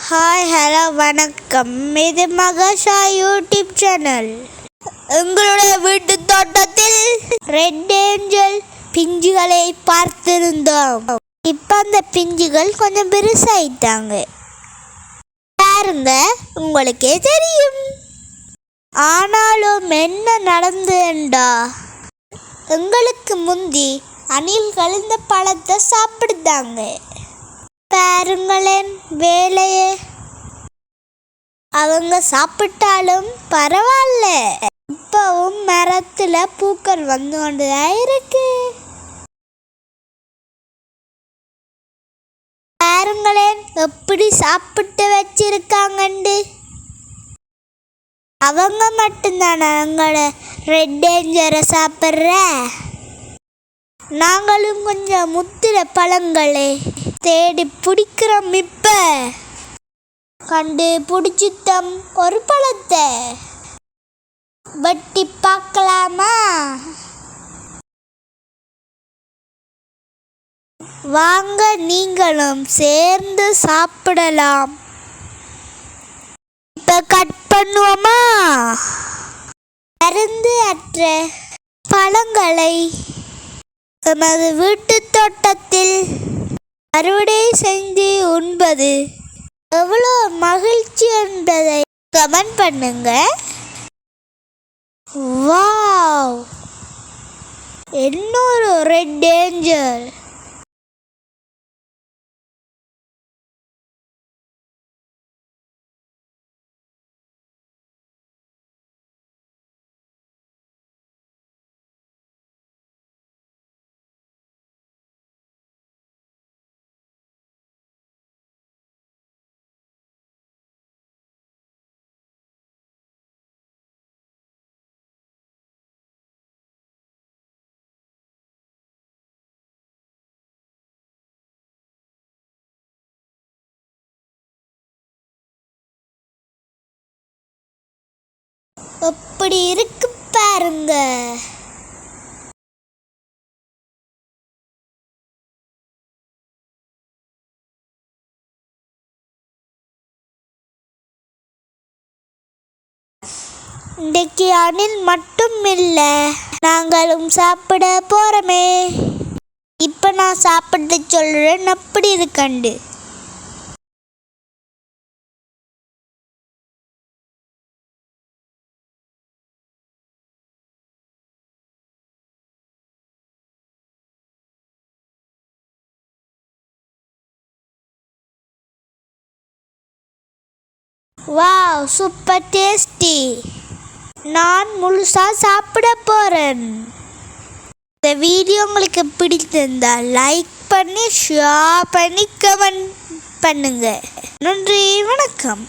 Hi hello வணக்கம். இது மகாஷா YouTube channel. எங்களுடைய வீட்டு தோட்டத்தில் ரெட் ஏஞ்சல் பிஞ்சுகளை பார்த்திருந்தோம். இப்போ அந்த பிஞ்சுகள் கொஞ்சம் பெருசாயிட்டாங்க. பாருங்க, உங்களுக்கே தெரியும். ஆனாலும் என்ன நடந்துண்டா, எங்களுக்கு முந்தி அணில்கள் இந்த பழத்தை சாப்பிடுதாங்க. பாருங்களேன் வேலையே. அவங்க சாப்பிட்டாலும் பரவாயில்ல, இப்பவும் மரத்துல பூக்கள் வந்து கொண்டுதான் இருக்கு. பாருங்களேன் எப்படி சாப்பிட்டு வச்சிருக்காங்கண்டு. அவங்க மட்டும்தானே எங்களோட ரெட் ஏஞ்சலை சாப்பிட்ற. நாங்களும் கொஞ்சம் முத்திர பழங்களே தேடி பிடிக்கிறோம். இப்ப கண்டு பிடிச்சித்தம் ஒரு பழத்தை வெட்டி பார்க்கலாமா? வாங்க, நீங்களும் சேர்ந்து சாப்பிடலாம். இப்ப கட் பண்ணுவோமா? மருந்து அற்ற பழங்களை எமது வீட்டு தோட்டத்தில் அறுவடை செஞ்சு உண்பது எவ்வளோ மகிழ்ச்சி என்பதை கமெண்ட் பண்ணுங்க. வாவ், இன்னொரு ரெட் ஏஞ்சல். எப்படி இருக்கு பாருங்க. இன்றைக்கு அணில் மட்டும் இல்லை, நாங்களும் சாப்பிட போறோமே. இப்ப நான் சாப்பிட்டு சொல்றேன் அப்படி இருக்கண்டு. Wow, super tasty. நான் முழுசா சாப்பிட போறேன். இந்த வீடியோ உங்களுக்கு பிடித்திருந்தால் லைக் பண்ணி, ஷேர் பண்ணி, கமெண்ட் பண்ணுங்க. நன்றி, வணக்கம்.